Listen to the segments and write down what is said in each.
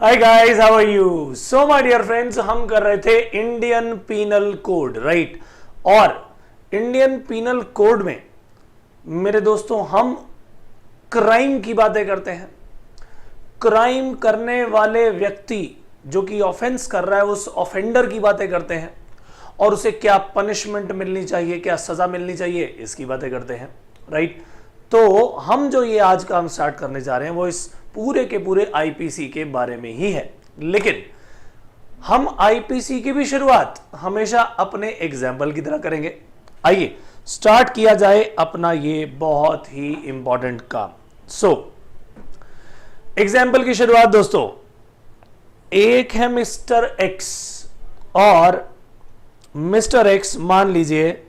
Hi guys, how are you? So my dear friends, हम कर रहे थे इंडियन पीनल कोड, राइट? और इंडियन पीनल कोड में मेरे दोस्तों हम क्राइम की बातें करते हैं। क्राइम करने वाले व्यक्ति जो कि ऑफेंस कर रहा है उस ऑफेंडर की बातें करते हैं और उसे क्या पनिशमेंट मिलनी चाहिए, क्या सजा मिलनी चाहिए, इसकी बातें करते हैं, राइट? तो हम जो ये आज काम स्टार्ट करने जा रहे हैं वो इस पूरे के पूरे आईपीसी के बारे में ही है। लेकिन हम आईपीसी की भी शुरुआत हमेशा अपने एग्जाम्पल की तरह करेंगे। आइए स्टार्ट किया जाए अपना ये बहुत ही इंपॉर्टेंट काम। एग्जाम्पल की शुरुआत दोस्तों, एक है मिस्टर एक्स और मिस्टर एक्स मान लीजिए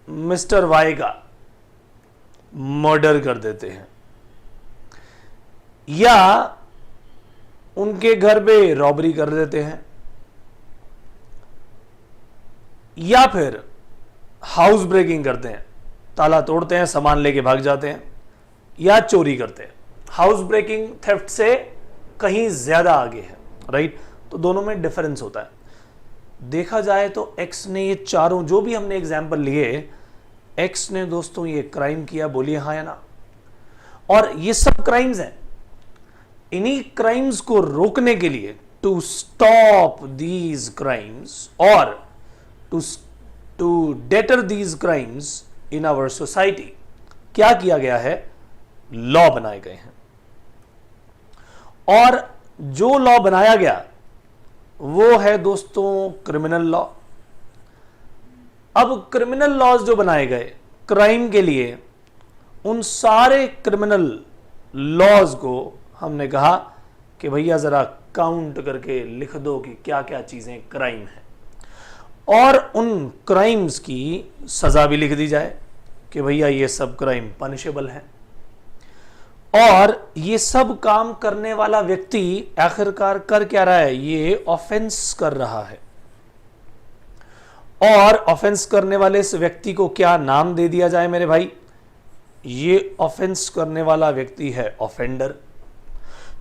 मिस्टर वाई का मर्डर कर देते हैं या उनके घर पे रॉबरी कर देते हैं या फिर हाउस ब्रेकिंग करते हैं, ताला तोड़ते हैं, सामान लेके भाग जाते हैं या चोरी करते हैं। हाउस ब्रेकिंग थेफ्ट से कहीं ज्यादा आगे है, राइट? तो दोनों में डिफरेंस होता है। देखा जाए तो एक्स ने ये चारों जो भी हमने एग्जाम्पल लिए, एक्स ने दोस्तों ये क्राइम किया, बोलिए हाँ या ना? और ये सब क्राइम्स हैं। इन्हीं क्राइम्स को रोकने के लिए, टू स्टॉप दीज क्राइम्स और to deter these crimes in our society, क्या किया गया है? लॉ बनाए गए हैं। और जो लॉ बनाया गया वो है दोस्तों क्रिमिनल लॉ। अब क्रिमिनल लॉज जो बनाए गए क्राइम के लिए, उन सारे क्रिमिनल लॉज को हमने कहा कि भैया जरा काउंट करके लिख दो कि क्या क्या चीजें क्राइम है और उन क्राइम्स की सजा भी लिख दी जाए कि भैया ये सब क्राइम पनिशेबल है। और ये सब काम करने वाला व्यक्ति आखिरकार कर क्या रहा है? ये ऑफेंस कर रहा है। और ऑफेंस करने वाले इस व्यक्ति को क्या नाम दे दिया जाए मेरे भाई? ये ऑफेंस करने वाला व्यक्ति है ऑफेंडर।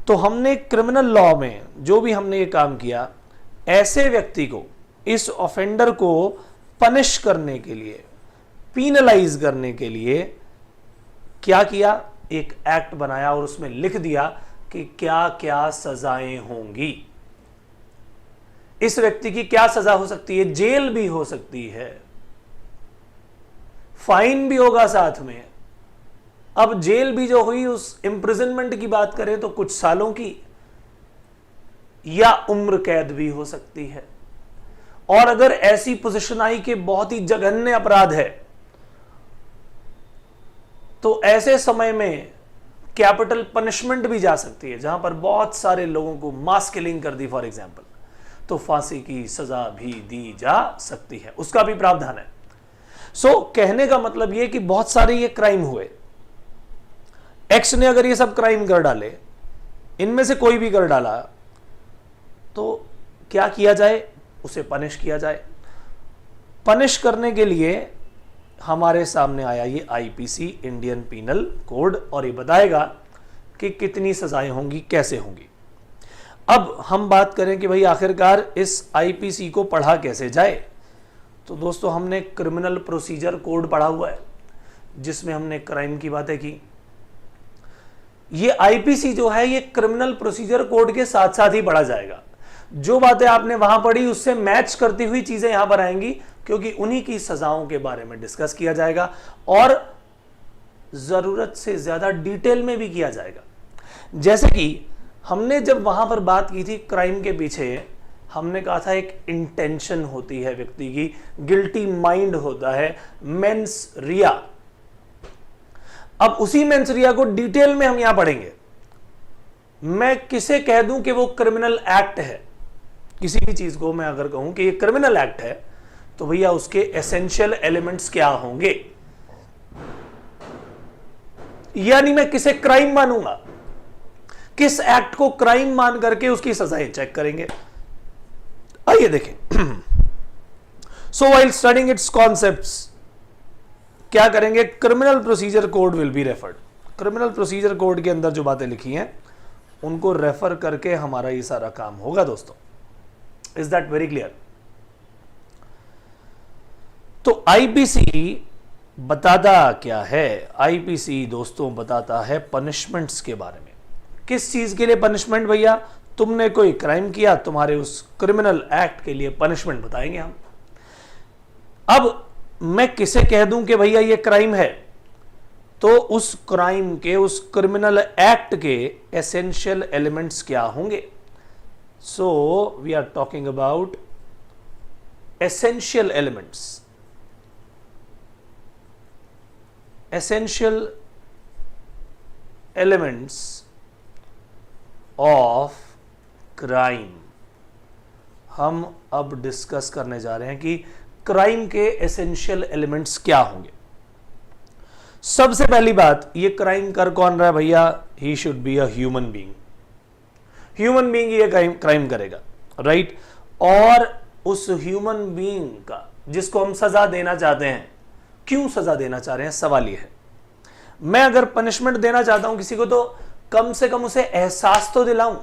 तो हमने क्रिमिनल लॉ में जो भी हमने ये काम किया, ऐसे व्यक्ति को, इस ऑफेंडर को पनिश करने के लिए, पीनलाइज करने के लिए क्या किया? एक एक्ट बनाया और उसमें लिख दिया कि क्या क्या सजाएं होंगी। इस व्यक्ति की क्या सजा हो सकती है? जेल भी हो सकती है, फाइन भी होगा साथ में। अब जेल भी जो हुई, उस इंप्रिजनमेंट की बात करें तो कुछ सालों की या उम्र कैद भी हो सकती है। और अगर ऐसी पोजीशन आई कि बहुत ही जघन्य अपराध है तो ऐसे समय में कैपिटल पनिशमेंट भी जा सकती है, जहां पर बहुत सारे लोगों को मास किलिंग कर दी फॉर एग्जांपल, तो फांसी की सजा भी दी जा सकती है, उसका भी प्रावधान है। कहने का मतलब यह कि बहुत सारे ये क्राइम हुए। एक्स ने अगर ये सब क्राइम कर डाले, इनमें से कोई भी कर डाला, तो क्या किया जाए? उसे पनिश किया जाए। पनिश करने के लिए हमारे सामने आया ये आईपीसी, इंडियन पीनल कोड, और ये बताएगा कि कितनी सजाएं होंगी, कैसे होंगी। अब हम बात करें कि भाई आखिरकार इस आईपीसी को पढ़ा कैसे जाए। तो दोस्तों हमने क्रिमिनल प्रोसीजर कोड पढ़ा हुआ है जिसमें हमने क्राइम की बातें की। ये आईपीसी जो है ये क्रिमिनल प्रोसीजर कोड के साथ साथ ही पढ़ा जाएगा। जो बातें आपने वहां पढ़ी उससे मैच करती हुई चीजें यहां पर आएंगी, क्योंकि उन्हीं की सजाओं के बारे में डिस्कस किया जाएगा और जरूरत से ज्यादा डिटेल में भी किया जाएगा। जैसे कि हमने जब वहां पर बात की थी क्राइम के पीछे, हमने कहा था एक इंटेंशन होती है व्यक्ति की, गिल्टी माइंड होता है, मेंस रिया। अब उसी मेंस रिया को डिटेल में हम यहां पढ़ेंगे। मैं किसे कह दूं कि वो क्रिमिनल एक्ट है, किसी भी चीज को मैं अगर कहूं कि ये क्रिमिनल एक्ट है, तो भैया उसके एसेंशियल एलिमेंट्स क्या होंगे, यानी मैं किसे क्राइम मानूंगा, किस एक्ट को क्राइम मान करके उसकी सजाएं चेक करेंगे। आइए देखें। सो व्हाइल स्टडीइंग इट्स कॉन्सेप्ट्स, क्या करेंगे? Criminal procedure code will be referred. Criminal procedure code के अंदर जो बातें लिखी हैं उनको रेफर करके हमारा ये सारा काम होगा दोस्तों। Is that very clear? तो आईपीसी बताता क्या है? आईपीसी दोस्तों बताता है पनिशमेंट्स के बारे में। किस चीज के लिए पनिशमेंट भैया? तुमने कोई क्राइम किया, तुम्हारे उस क्रिमिनल एक्ट के लिए पनिशमेंट बताएंगे हम। अब मैं किसे कह दूं कि भैया ये क्राइम है, तो उस क्राइम के, उस क्रिमिनल एक्ट के एसेंशियल एलिमेंट्स क्या होंगे? So we are talking about essential elements. essential elements of crime हम अब डिस्कस करने जा रहे हैं कि क्राइम के एसेंशियल एलिमेंट्स क्या होंगे। सबसे पहली बात, ये क्राइम कर कौन रहा है भैया? ही should be a human being. Human being ये क्राइम करेगा, राइट? और उस ह्यूमन बीइंग का, जिसको हम सजा देना चाहते हैं, क्यों सजा देना चाह रहे हैं, सवाल यह है। मैं अगर पनिशमेंट देना चाहता हूं किसी को, तो कम से कम उसे एहसास तो दिलाऊं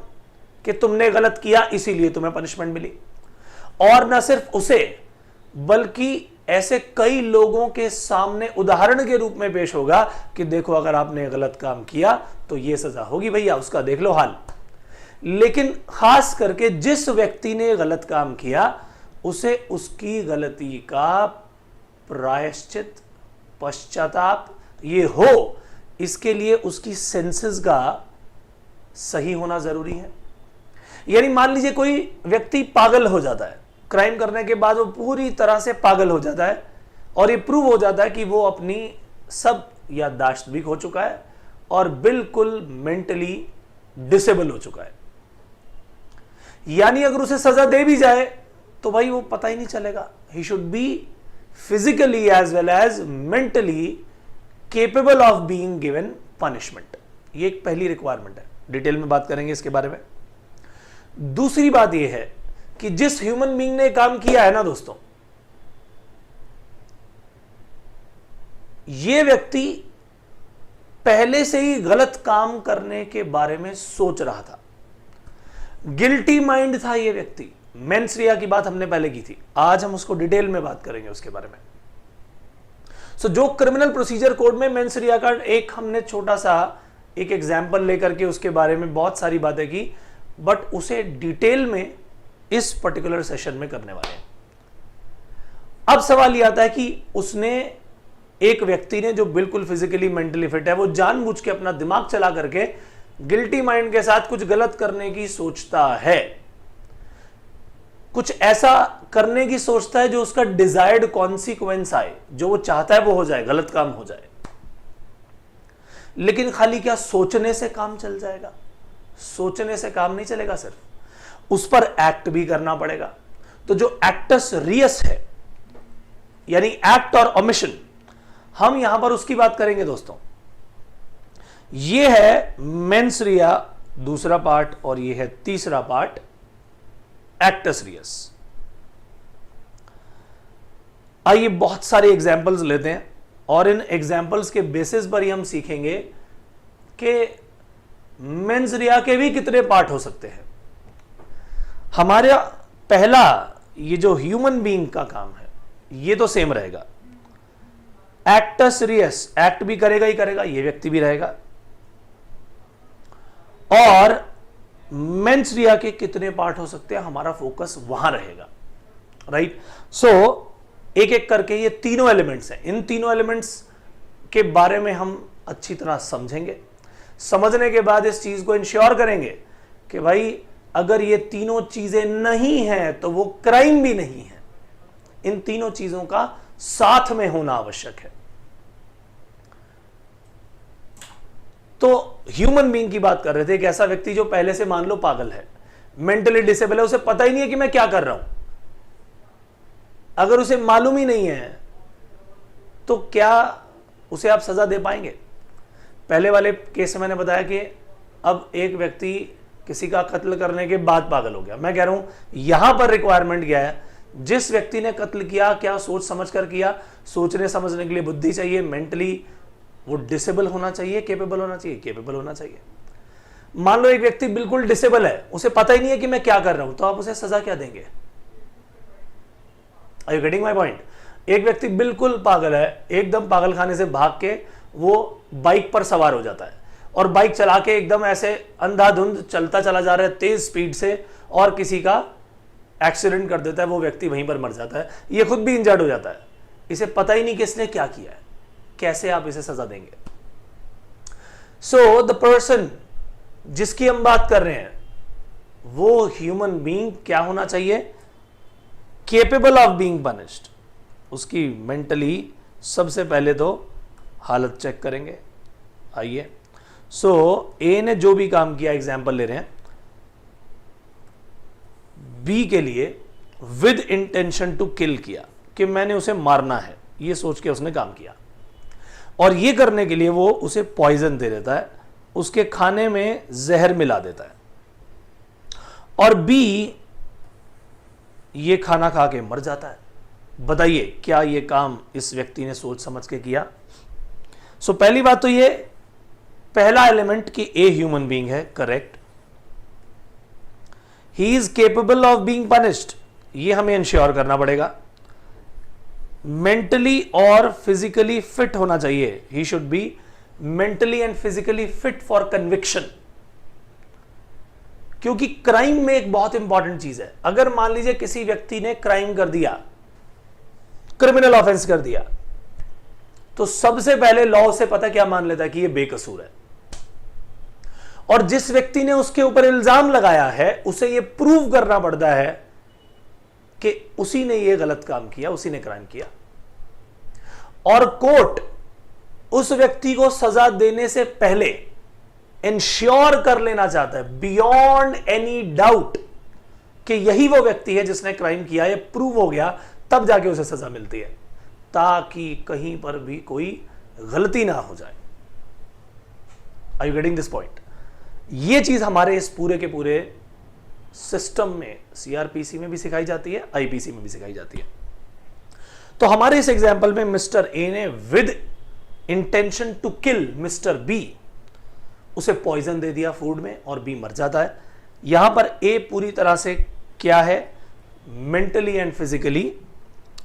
कि तुमने गलत किया, इसीलिए तुम्हें पनिशमेंट मिली। और ना सिर्फ उसे, बल्कि ऐसे कई लोगों के सामने उदाहरण के रूप में पेश होगा कि देखो, अगर आपने गलत काम किया तो यह सजा होगी भैया, उसका देख लो हाल। लेकिन खास करके जिस व्यक्ति ने गलत काम किया, उसे उसकी गलती का प्रायश्चित, पश्चाताप ये हो, इसके लिए उसकी सेंसेस का सही होना जरूरी है। यानी मान लीजिए कोई व्यक्ति पागल हो जाता है, क्राइम करने के बाद वो पूरी तरह से पागल हो जाता है, और ये प्रूव हो जाता है कि वो अपनी सब याददाश्त भी खो चुका है और बिल्कुल मेंटली डिसेबल हो चुका है। यानी अगर उसे सजा दे भी जाए तो भाई वो पता ही नहीं चलेगा। ही should B physically as well as mentally capable of being given punishment। ये एक पहली रिक्वायरमेंट है, डिटेल में बात करेंगे इसके बारे में। दूसरी बात यह है कि जिस ह्यूमन बीइंग ने काम किया है ना दोस्तों, ये व्यक्ति पहले से ही गलत काम करने के बारे में सोच रहा था, गिल्टी माइंड था ये व्यक्ति। मेंस रिया की बात हमने पहले की थी, आज हम उसको डिटेल में बात करेंगे उसके बारे में। जो क्रिमिनल प्रोसीजर कोड में मेंस रिया का एक हमने छोटा सा एक एग्जाम्पल लेकर के उसके बारे में बहुत सारी बातें की, बट उसे डिटेल में इस पर्टिकुलर सेशन में करने वाले हैं। अब सवाल यह आता है कि उसने, एक व्यक्ति ने जो बिल्कुल फिजिकली मेंटली फिट है, वो जानबूझ के अपना दिमाग चला करके गिल्टी माइंड के साथ कुछ गलत करने की सोचता है, कुछ ऐसा करने की सोचता है जो उसका डिजायर्ड कॉन्सिक्वेंस आए, जो वो चाहता है वो हो जाए, गलत काम हो जाए। लेकिन खाली क्या सोचने से काम चल जाएगा? सोचने से काम नहीं चलेगा, सिर्फ उस पर एक्ट भी करना पड़ेगा। तो जो एक्टस रियस है, यानी एक्ट और ओमिशन, हम यहां पर उसकी बात करेंगे दोस्तों। ये है मेंस रिया दूसरा पार्ट, और ये है तीसरा पार्ट एक्टस रियस। आइए बहुत सारे एग्जाम्पल्स लेते हैं, और इन एग्जाम्पल्स के बेसिस पर ही हम सीखेंगे कि मेंस रिया के भी कितने पार्ट हो सकते हैं। हमारा पहला ये जो ह्यूमन बीइंग का काम है, ये तो सेम रहेगा। एक्टस रियस, एक्ट भी करेगा ही करेगा, ये व्यक्ति भी रहेगा। और मेंस रिया के कितने पार्ट हो सकते हैं, हमारा फोकस वहां रहेगा, राइट? एक एक करके ये तीनों एलिमेंट्स हैं, इन तीनों एलिमेंट्स के बारे में हम अच्छी तरह समझेंगे। समझने के बाद इस चीज को इंश्योर करेंगे कि भाई अगर ये तीनों चीजें नहीं हैं तो वो क्राइम भी नहीं है। इन तीनों चीजों का साथ में होना आवश्यक है। तो ह्यूमन बीइंग की बात कर रहे थे, एक ऐसा व्यक्ति जो पहले से मान लो पागल है, मेंटली डिसेबल है, उसे पता ही नहीं है कि मैं क्या कर रहा हूं। अगर उसे मालूम ही नहीं है तो क्या उसे आप सजा दे पाएंगे? पहले वाले केस में मैंने बताया कि अब एक व्यक्ति किसी का कत्ल करने के बाद पागल हो गया। मैं कह रहा हूं यहां पर रिक्वायरमेंट क्या है? जिस व्यक्ति ने कत्ल किया, क्या सोच समझ कर किया? सोचने समझने के लिए बुद्धि चाहिए, मेंटली वो डिसेबल होना चाहिए, केपेबल होना चाहिए, केपेबल होना चाहिए। मान लो एक व्यक्ति बिल्कुल डिसेबल है, उसे पता ही नहीं है कि मैं क्या कर रहा हूं, तो आप उसे सजा क्या देंगे? Are you getting my point? एक व्यक्ति बिल्कुल पागल है, एकदम पागल खाने से भाग के वो बाइक पर सवार हो जाता है और बाइक चला के एकदम ऐसे अंधाधुंध चलता चला जा रहा है तेज स्पीड से और किसी का एक्सीडेंट कर देता है, वो व्यक्ति वहीं पर मर जाता है, ये खुद भी इंजर्ड हो जाता है, इसे पता ही नहीं कि इसने क्या किया है, कैसे आप इसे सजा देंगे? सो द पर्सन जिसकी हम बात कर रहे हैं वो ह्यूमन बीइंग क्या होना चाहिए? Capable of being punished. उसकी मेंटली सबसे पहले तो हालत चेक करेंगे। आइए, सो ए ने जो भी काम किया, एग्जाम्पल ले रहे हैं, बी के लिए विद इंटेंशन टू किल किया कि मैंने उसे मारना है, ये सोच के उसने काम किया, और ये करने के लिए वो उसे पॉइजन दे देता है, उसके खाने में जहर मिला देता है, और बी ये खाना खा के मर जाता है। बताइए क्या ये काम इस व्यक्ति ने सोच समझ के किया? सो पहली बात तो ये पहला एलिमेंट कि ए ह्यूमन बीइंग है, correct. He is capable of being punished, ये हमें इंश्योर करना पड़ेगा। मेंटली और फिजिकली फिट होना चाहिए, ही should be mentally and physically fit for conviction, क्योंकि क्राइम में एक बहुत इंपॉर्टेंट चीज है। अगर मान लीजिए किसी व्यक्ति ने क्राइम कर दिया, क्रिमिनल ऑफेंस कर दिया, तो सबसे पहले लॉ उसे पता क्या मान लेता है कि ये बेकसूर है, और जिस व्यक्ति ने उसके ऊपर इल्जाम लगाया है उसे ये प्रूव करना पड़ता है कि उसी ने ये गलत काम किया, उसी ने क्राइम किया, और कोर्ट उस व्यक्ति को सजा देने से पहले इंश्योर कर लेना चाहता है बियॉन्ड एनी डाउट कि यही वो व्यक्ति है जिसने क्राइम किया, ये प्रूव हो गया, तब जाके उसे सजा मिलती है, ताकि कहीं पर भी कोई गलती ना हो जाए। Are you getting this point? ये चीज हमारे इस पूरे के पूरे सिस्टम में, सीआरपीसी में भी सिखाई जाती है, आईपीसी में भी सिखाई जाती है। तो हमारे इस एग्जाम्पल में मिस्टर ए ने with intention to kill mister B उसे पॉइजन दे दिया फूड में, और बी मर जाता है। यहां पर ए पूरी तरह से क्या है? Mentally and physically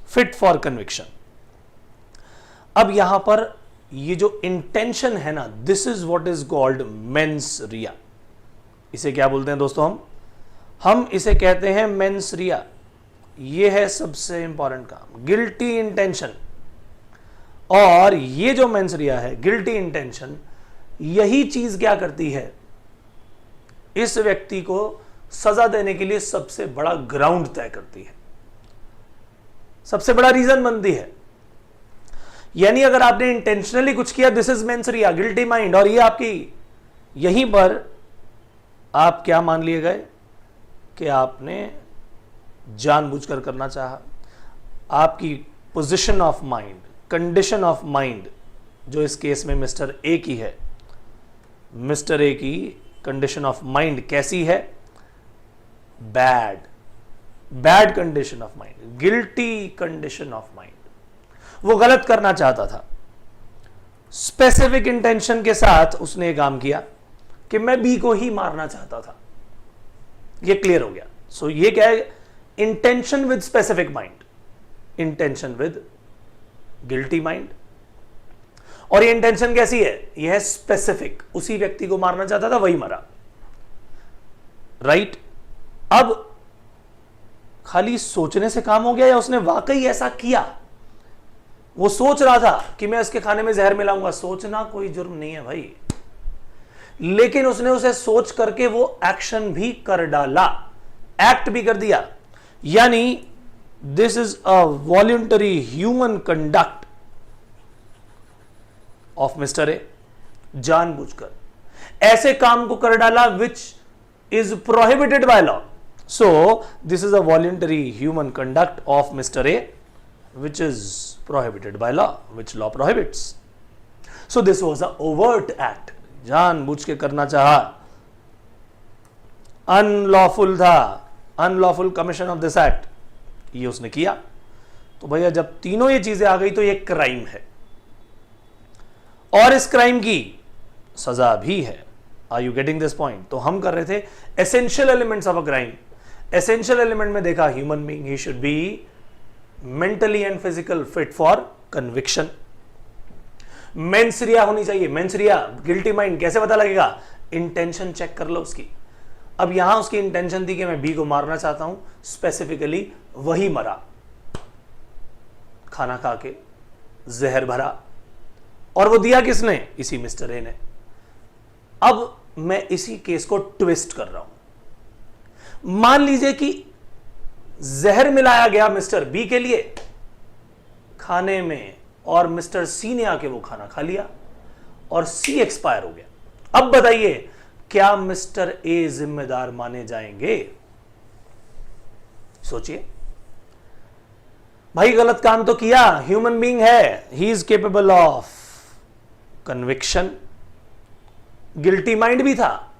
fit for conviction. अब यहां पर ये जो इंटेंशन है ना, this is what is called mains रिया। इसे क्या बोलते हैं दोस्तों? हम इसे कहते हैं मेंस रिया। ये है सबसे इंपॉर्टेंट काम, गिल्टी इंटेंशन। और ये जो मेंस रिया है, गिल्टी इंटेंशन, यही चीज क्या करती है? इस व्यक्ति को सजा देने के लिए सबसे बड़ा ग्राउंड तय करती है, सबसे बड़ा रीजन बनती है। यानी अगर आपने इंटेंशनली कुछ किया, this is mains Riya, guilty mind, और ये आपकी, यहीं पर आप क्या मान लिए गए कि आपने जानबूझकर करना चाहा। आपकी position of mind, condition of mind, जो इस केस में मिस्टर ए की है, मिस्टर ए की कंडीशन ऑफ माइंड कैसी है? Bad condition of mind, guilty condition of mind. वो गलत करना चाहता था, स्पेसिफिक इंटेंशन के साथ उसने काम किया कि मैं बी को ही मारना चाहता था। ये क्लियर हो गया। सो ये क्या है? Intention with specific mind, intention with guilty mind. और ये इंटेंशन कैसी है? यह है स्पेसिफिक, उसी व्यक्ति को मारना चाहता था, वही मरा, राइट? अब खाली सोचने से काम हो गया या उसने वाकई ऐसा किया? वो सोच रहा था कि मैं इसके खाने में जहर मिलाऊंगा, सोचना कोई जुर्म नहीं है भाई, लेकिन उसने उसे सोच करके वो एक्शन भी कर डाला, एक्ट भी कर दिया। यानी this is a voluntary human conduct of mister A, जानबूझकर ऐसे काम को कर डाला which is prohibited by law. So this is a voluntary human conduct of mister A which is prohibited by law, which law prohibits. So this was a overt act, जानबूझ के करना चाहा, अनलॉफुल था, unlawful commission of this act, ये उसने किया। तो भैया जब तीनों ये चीजें आ गई तो ये क्राइम है, और इस क्राइम की सजा भी है। Are you getting this point? तो हम कर रहे थे essential elements of a crime. Essential element में देखा human being, he should be mentally and physical fit for conviction. Mens rea होनी चाहिए। मेंसरिया, गिल्टी माइंड, कैसे पता लगेगा? इंटेंशन चेक कर लो उसकी। अब यहां उसकी इंटेंशन थी कि मैं बी को मारना चाहता हूं, स्पेसिफिकली वही मरा, खाना खा के जहर भरा, और वो दिया किसने? इसी मिस्टर ए ने। अब मैं इसी केस को ट्विस्ट कर रहा हूं। मान लीजिए कि जहर मिलाया गया मिस्टर बी के लिए खाने में, और मिस्टर सी ने आके वो खाना खा लिया और सी एक्सपायर हो गया। अब बताइए, क्या मिस्टर ए जिम्मेदार माने जाएंगे? सोचिए भाई, गलत काम तो किया, ह्यूमन बीइंग है, he is capable of conviction, guilty mind भी था,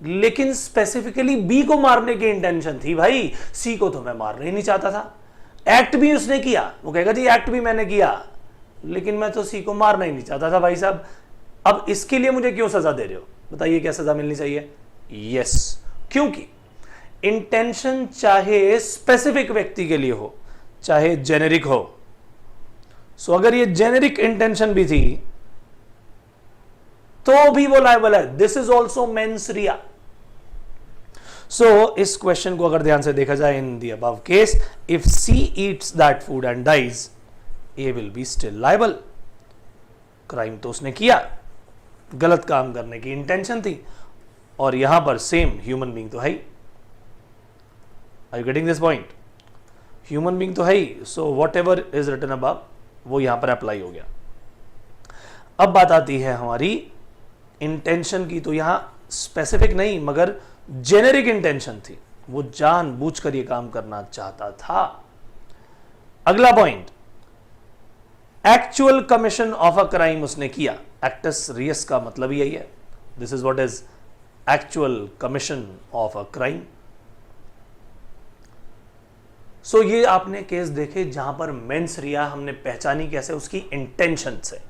लेकिन स्पेसिफिकली बी को मारने की इंटेंशन थी। भाई सी को तो मैं मारना ही नहीं चाहता था। एक्ट भी उसने किया, वो कहेगा जी एक्ट भी मैंने किया, लेकिन मैं तो सी को मारना ही नहीं चाहता था भाई साहब। अब इसके लिए मुझे क्यों सजा दे रहे हो? बताइए क्या सजा मिलनी चाहिए? यस, क्योंकि इंटेंशन चाहे स्पेसिफिक व्यक्ति के लिए हो चाहे जेनेरिक हो, सो अगर ये जेनेरिक इंटेंशन भी थी तो भी वो लायबल है। This is also mens rea. So इस क्वेश्चन को अगर ध्यान से देखा जाए, in the above case, if she eats that food and dies, A will be still liable. Crime तो उसने किया, गलत काम करने की इंटेंशन थी, और यहां पर सेम ह्यूमन बीइंग तो है ही। Are you getting this point? Human being तो है ही, so whatever is written above वो यहां पर अप्लाई हो गया। अब बात आती है हमारी इंटेंशन की, तो यहां स्पेसिफिक नहीं मगर जेनेरिक इंटेंशन थी, वो जानबूझकर ये काम करना चाहता था। अगला point, actual commission of a crime उसने किया। एक्टस रियस का मतलब यही है, this is what is actual commission of a crime. So ये आपने केस देखे जहां पर मेंस रिया हमने पहचानी कैसे, उसकी इंटेंशन से।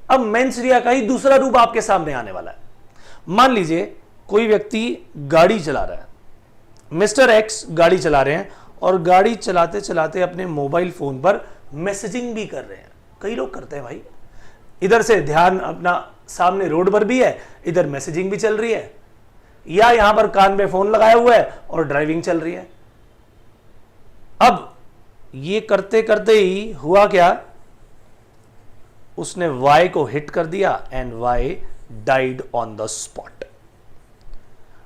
अब मेंस रिया का ही दूसरा रूप आपके सामने आने वाला है। मान लीजिए कोई व्यक्ति गाड़ी चला रहा है, मिस्टर एक्स गाड़ी चला रहे हैं, और गाड़ी चलाते चलाते अपने मोबाइल फोन पर मैसेजिंग भी कर रहे हैं। कई लोग करते हैं भाई, इधर से ध्यान अपना सामने रोड पर भी है, इधर मैसेजिंग भी चल रही है, या यहां पर कान में फोन लगाया हुआ है और ड्राइविंग चल रही है। अब ये करते करते ही हुआ क्या, उसने वाई को हिट कर दिया and Y died on the spot.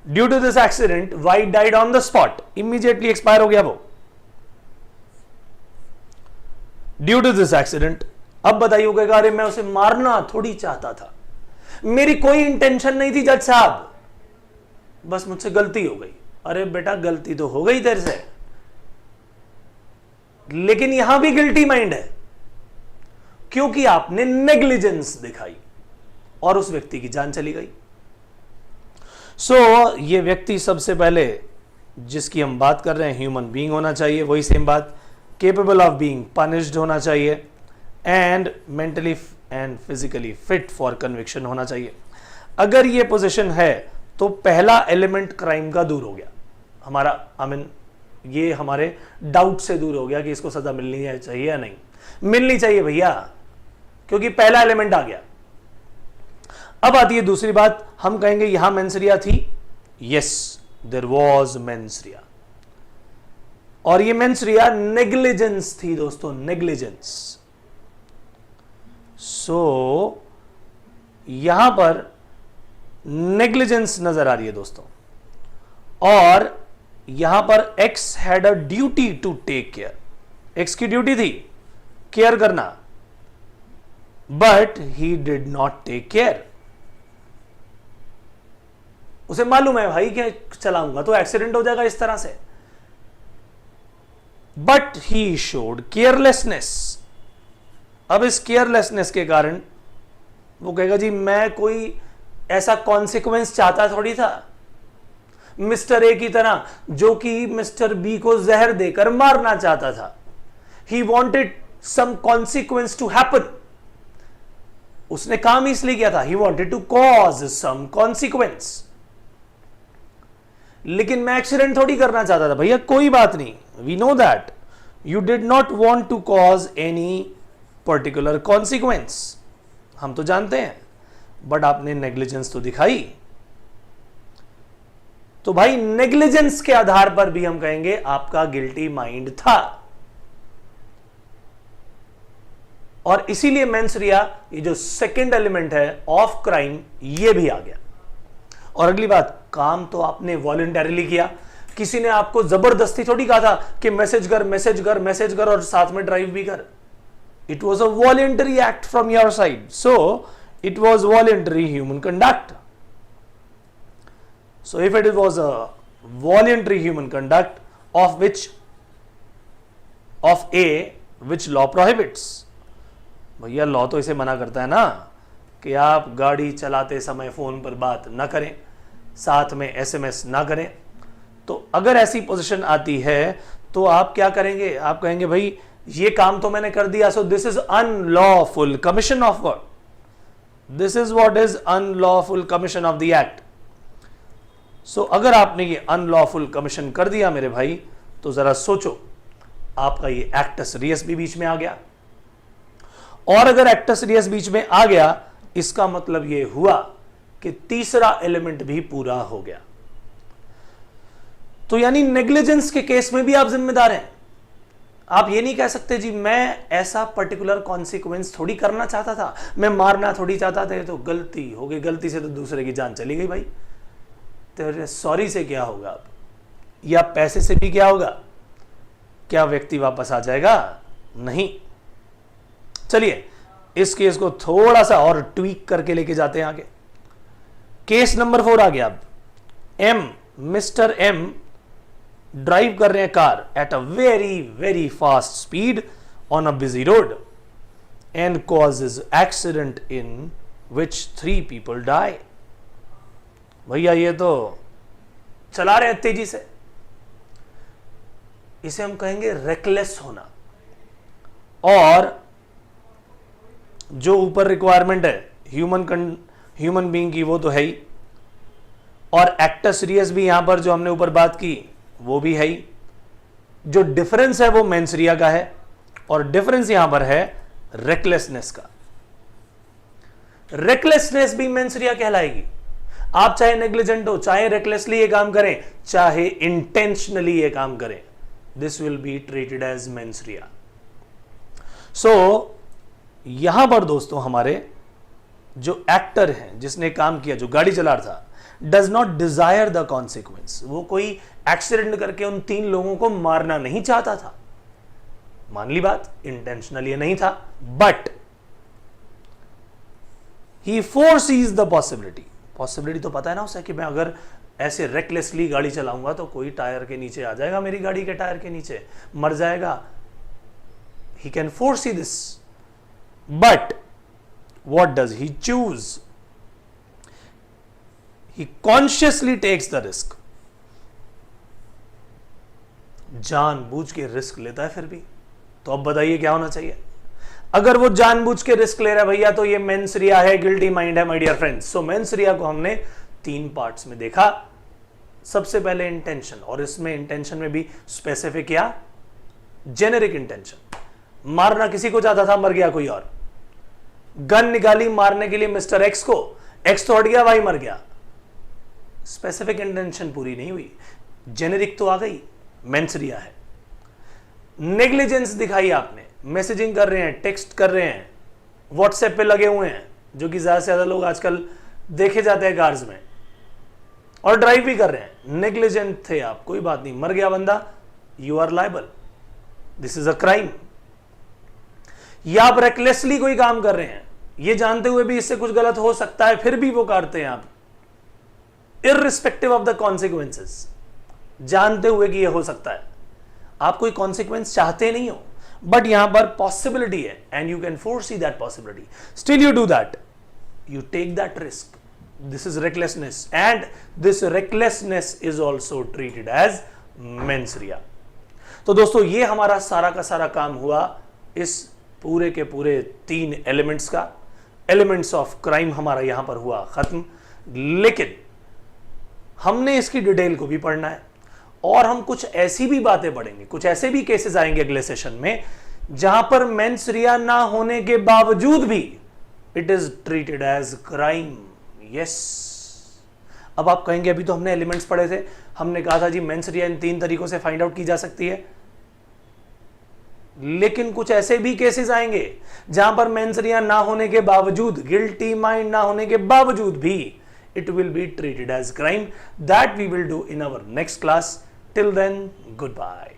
Due to this accident Y died on the spot, immediately expire हो गया वो, ड्यू टू दिस एक्सीडेंट। अब बताइए, अरे मैं उसे मारना थोड़ी चाहता था, मेरी कोई इंटेंशन नहीं थी जज साहब, बस मुझसे गलती हो गई। अरे बेटा गलती तो हो गई तेरे से, लेकिन यहां भी गिल्टी माइंड है, क्योंकि आपने नेग्लिजेंस दिखाई और उस व्यक्ति की जान चली गई। सो ये व्यक्ति सबसे पहले जिसकी हम बात कर रहे हैं ह्यूमन बीइंग होना चाहिए, वही सेम बात, केपेबल ऑफ बीइंग पनिश्ड होना चाहिए, and mentally and physically fit for conviction होना चाहिए। अगर ये पोजीशन है तो पहला एलिमेंट क्राइम का दूर हो गया हमारा, आई मीन ये हमारे डाउट से दूर हो गया कि इसको सजा मिलनी चाहिए या नहीं। मिलनी चाहिए भैया, क्योंकि पहला एलिमेंट आ गया। अब आती है दूसरी बात, हम कहेंगे यहां मेंसरिया थी, यस देयर वाज मेंसरिया, और ये मेंसरिया नेग्लिजेंस थी दोस्तों, नेग्लिजेंस। सो यहां पर नेग्लिजेंस नजर आ रही है दोस्तों, और यहां पर X had a duty to take care. X की ड्यूटी थी केयर करना, but he did not take care. उसे मालूम है भाई कि चलाऊंगा तो एक्सीडेंट हो जाएगा इस तरह से, बट ही शोड केयरलेसनेस। अब इस केयरलेसनेस के कारण वो कहेगा जी मैं कोई ऐसा कॉन्सिक्वेंस चाहता थोड़ी था, मिस्टर ए की तरह जो कि मिस्टर बी को जहर देकर मारना चाहता था। He wanted some consequence to happen, उसने काम इसलिए किया था, he wanted to cause some consequence. लेकिन मैं एक्सीडेंट थोड़ी करना चाहता था भैया, कोई बात नहीं, we know that you did not want to cause any particular consequence, हम तो जानते हैं, बट आपने नेग्लिजेंस तो दिखाई। तो भाई नेग्लिजेंस के आधार पर भी हम कहेंगे आपका गिल्टी माइंड था, और इसीलिए मेंस रिया, ये जो सेकंड एलिमेंट है ऑफ क्राइम, ये भी आ गया। और अगली बात, काम तो आपने वॉलंटरीली किया, किसी ने आपको जबरदस्ती थोड़ी कहा था कि मैसेज कर मैसेज कर मैसेज कर और साथ में ड्राइव भी कर। It was a voluntary act from your side, so it was voluntary human conduct. So if it was a voluntary human conduct of A which law prohibits, भैया law तो इसे मना करता है ना कि आप गाड़ी चलाते समय फोन पर बात ना करें, साथ में एसएमएस ना करें। तो अगर ऐसी पोजीशन आती है तो आप क्या करेंगे, आप कहेंगे भाई ये काम तो मैंने कर दिया, so this is unlawful commission of work, this is what is unlawful commission of the act. So अगर आपने ये अनलॉफुल कमीशन कर दिया मेरे भाई, तो जरा सोचो, आपका ये एक्टस रियस भी बीच में आ गया, और अगर एक्टस रियस बीच में आ गया, इसका मतलब ये हुआ कि तीसरा एलिमेंट भी पूरा हो गया। तो यानी नेग्लिजेंस के केस में भी आप जिम्मेदार हैं। आप ये नहीं कह सकते जी मैं ऐसा पर्टिकुलर कॉन्सिक्वेंस थोड़ी करना चाहता था, मैं मारना थोड़ी चाहता था, तो गलती हो गई, गलती से तो दूसरे की जान चली गई भाई, तेरे सॉरी से क्या होगा अब, या पैसे से भी क्या होगा, क्या व्यक्ति वापस आ जाएगा? नहीं। चलिए इस केस को थोड़ा सा और ट्वीक करके लेके जाते हैं आगे। केस नंबर 4 आ गया। अब मिस्टर एम ड्राइव कर रहे हैं car at a very very fast speed on a busy road and causes accident in which 3 people die. भैया ये तो चला रहे हैं तेजी से, इसे हम कहेंगे रेकलेस होना। और जो ऊपर रिक्वायरमेंट है ह्यूमन बीइंग की वो तो है ही, और एक्टस रियस भी यहां पर जो हमने ऊपर बात की वो भी है ही। जो डिफरेंस है वो मेंस रिया का है, और डिफरेंस यहां पर है रेकलेसनेस का। रेकलेसनेस भी मेंस रिया कहलाएगी। आप चाहे नेग्लिजेंट हो, चाहे रेकलेसली ये काम करें, चाहे इंटेंशनली ये काम करें, this will be treated as mens rea. So यहां पर दोस्तों हमारे जो एक्टर हैं जिसने काम किया, जो गाड़ी चला रहा था, does not Dzire the consequence. वो कोई एक्सीडेंट करके उन 3 लोगों को मारना नहीं चाहता था, मान ली बात, इंटेंशनल ये नहीं था, बट ही फोरसीज द पॉसिबिलिटी तो पता है ना उसे कि मैं अगर ऐसे रेकलेसली गाड़ी चलाऊंगा तो कोई टायर के नीचे आ जाएगा, मेरी गाड़ी के टायर के नीचे मर जाएगा। He can foresee this, but what does he choose? He consciously takes the risk. जानबूझ के रिस्क लेता है फिर भी। तो अब बताइए क्या होना चाहिए? अगर वो जानबूझ के रिस्क ले रहा है भैया, तो ये मेंस रिया है, गिल्टी माइंड है my dear friends. So mens rea को हमने 3 पार्ट्स में देखा। सबसे पहले इंटेंशन, और इसमें इंटेंशन में भी स्पेसिफिक या जेनेरिक इंटेंशन। मारना किसी को चाहता था, मर गया कोई और। गन निकाली मारने के लिए मिस्टर एक्स को, एक्स तो हट गया, भाई मर गया। स्पेसिफिक इंटेंशन पूरी नहीं हुई, जेनेरिक तो आ गई, मेंस रिया है। नेग्लिजेंस दिखाई आपने, मैसेजिंग कर रहे हैं, टेक्स्ट कर रहे हैं, व्हाट्सएप पे लगे हुए हैं, जो कि ज्यादा से ज्यादा लोग आजकल देखे जाते हैं कार्स में, और ड्राइव भी कर रहे हैं। नेग्लिजेंट थे आप, कोई बात नहीं, मर गया बंदा, you are liable, this is a crime. या आप रेकलेसली कोई काम कर रहे हैं, ये जानते हुए भी इससे कुछ गलत हो सकता है, फिर भी वो करते हैं आप, इररिस्पेक्टिव ऑफ द कॉन्सिक्वेंसेस, जानते हुए कि ये हो सकता है। आप कोई कॉन्सिक्वेंस चाहते नहीं हो, बट यहां पर पॉसिबिलिटी है and you can foresee that possibility, still you do that, you take that risk. This is recklessness, and this recklessness is also treated as mens rea. तो दोस्तों ये हमारा सारा का सारा काम हुआ इस पूरे के पूरे 3 एलिमेंट्स का। एलिमेंट्स ऑफ क्राइम हमारा यहां पर हुआ खत्म। लेकिन हमने इसकी डिटेल को भी पढ़ना है और हम कुछ ऐसी भी बातें पढ़ेंगे, कुछ ऐसे भी केसेस आएंगे अगले सेशन में जहां पर मेंस्ट्रुआ ना होने के बावजूद भी it is treated as crime. Yes, अब आप कहेंगे अभी तो हमने एलिमेंट्स पढ़े थे, हमने कहा था जी मेंस्ट्रुआ इन 3 तरीकों से फाइंड आउट की जा सकती है। लेकिन कुछ ऐसे भी केसेस आएंगे जहां पर मेंस्ट्रुआ ना होने के बावजूद, गिल्टी माइंड ना होने के बावजूद भी it will be treated as crime. That we will do in our next class. Till then, goodbye.